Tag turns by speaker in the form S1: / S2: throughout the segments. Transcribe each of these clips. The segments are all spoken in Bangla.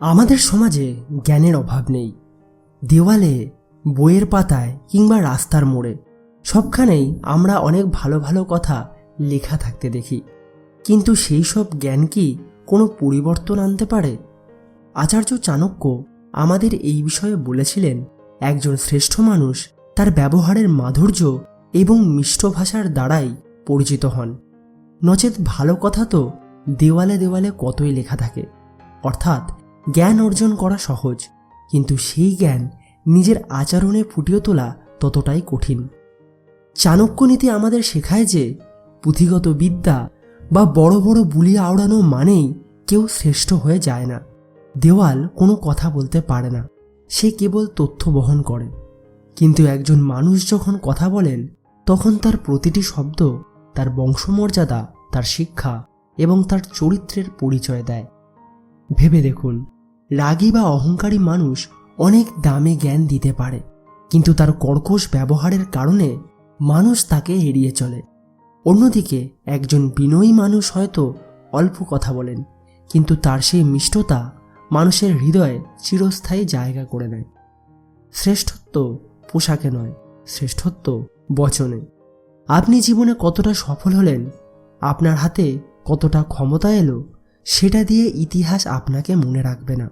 S1: আমাদের সমাজে জ্ঞানের অভাব নেই। দেওয়ালে, বইয়ের পাতায় কিংবা রাস্তার মোড়ে সবখানেই আমরা অনেক ভালো ভালো কথা লেখা থাকতে দেখি, কিন্তু সেই সব জ্ঞান কি কোনো পরিবর্তন আনতে পারে? আচার্য চাণক্য আমাদের এই বিষয়ে বলেছিলেন, একজন শ্রেষ্ঠ মানুষ তার ব্যবহারের মাধুর্য এবং মিষ্ট ভাষার দ্বারাই পরিচিত হন। নচেত ভালো কথা তো দেওয়ালে দেওয়ালে কতই লেখা থাকে। অর্থাৎ জ্ঞান অর্জন করা সহজ, কিন্তু সেই জ্ঞান নিজের আচরণে ফুটিয়ে তোলা ততটাই কঠিন। চাণক্য নীতি আমাদের শেখায় যে পুঁথিগত বিদ্যা বা বড় বড় বুলি আওড়ানো মানেই কেউ শ্রেষ্ঠ হয়ে যায় না। দেওয়াল কোনো কথা বলতে পারে না, সে কেবল তথ্য বহন করে। কিন্তু একজন মানুষ যখন কথা বলেন, তখন তার প্রতিটি শব্দ তার বংশমর্যাদা, তার শিক্ষা এবং তার চরিত্রের পরিচয় দেয়। ভেবে দেখুন, রাগী বা অহংকারী মানুষ অনেক দামে জ্ঞান দিতে পারে, কিন্তু তার কর্কশ ব্যবহারের কারণে মানুষ তাকে এড়িয়ে চলে। অন্যদিকে একজন বিনয়ী মানুষ হয়তো অল্প কথা বলেন, কিন্তু তার সেই মিষ্টতা মানুষের হৃদয়ে চিরস্থায়ী জায়গা করে নেয়। শ্রেষ্ঠত্ব পোশাকে নয়, শ্রেষ্ঠত্ব বচনে। আপনি জীবনে কতটা সফল হলেন, আপনার হাতে কতটা ক্ষমতা এলো, সেটা দিয়ে ইতিহাস আপনাকে মনে রাখবে না।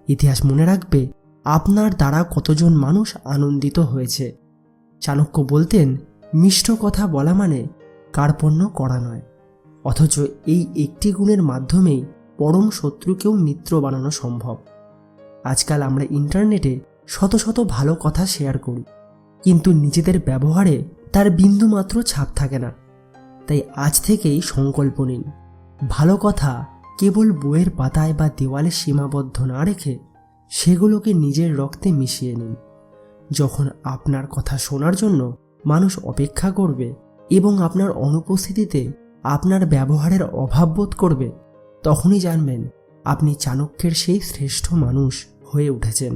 S1: ইতিহাস মনে রাখবে আপনার দ্বারা কতজন মানুষ আনন্দিত হয়েছে। চাণক্য বলতেন, মিষ্ট কথা বলা মানে কার্পণ্য করা নয়। অথচ এই একটি গুণের মাধ্যমেই পরম শত্রুকেও মিত্র বানানো সম্ভব। আজকাল আমরা ইন্টারনেটে শত শত ভালো কথা শেয়ার করি, কিন্তু নিজেদের ব্যবহারে তার বিন্দুমাত্র ছাপ থাকে না। তাই আজ থেকেই সংকল্প নিন, ভালো কথা কেবল বইয়ের পাতায় বা দেওয়ালে সীমাবদ্ধ না রেখে সেগুলোকে নিজের রক্তে মিশিয়ে নিন। যখন আপনার কথা শোনার জন্য মানুষ অপেক্ষা করবে এবং আপনার অনুপস্থিতিতে আপনার ব্যবহারের অভাব বোধ করবে, তখনই জানবেন আপনি চাণক্যের সেই শ্রেষ্ঠ মানুষ হয়ে উঠেছেন।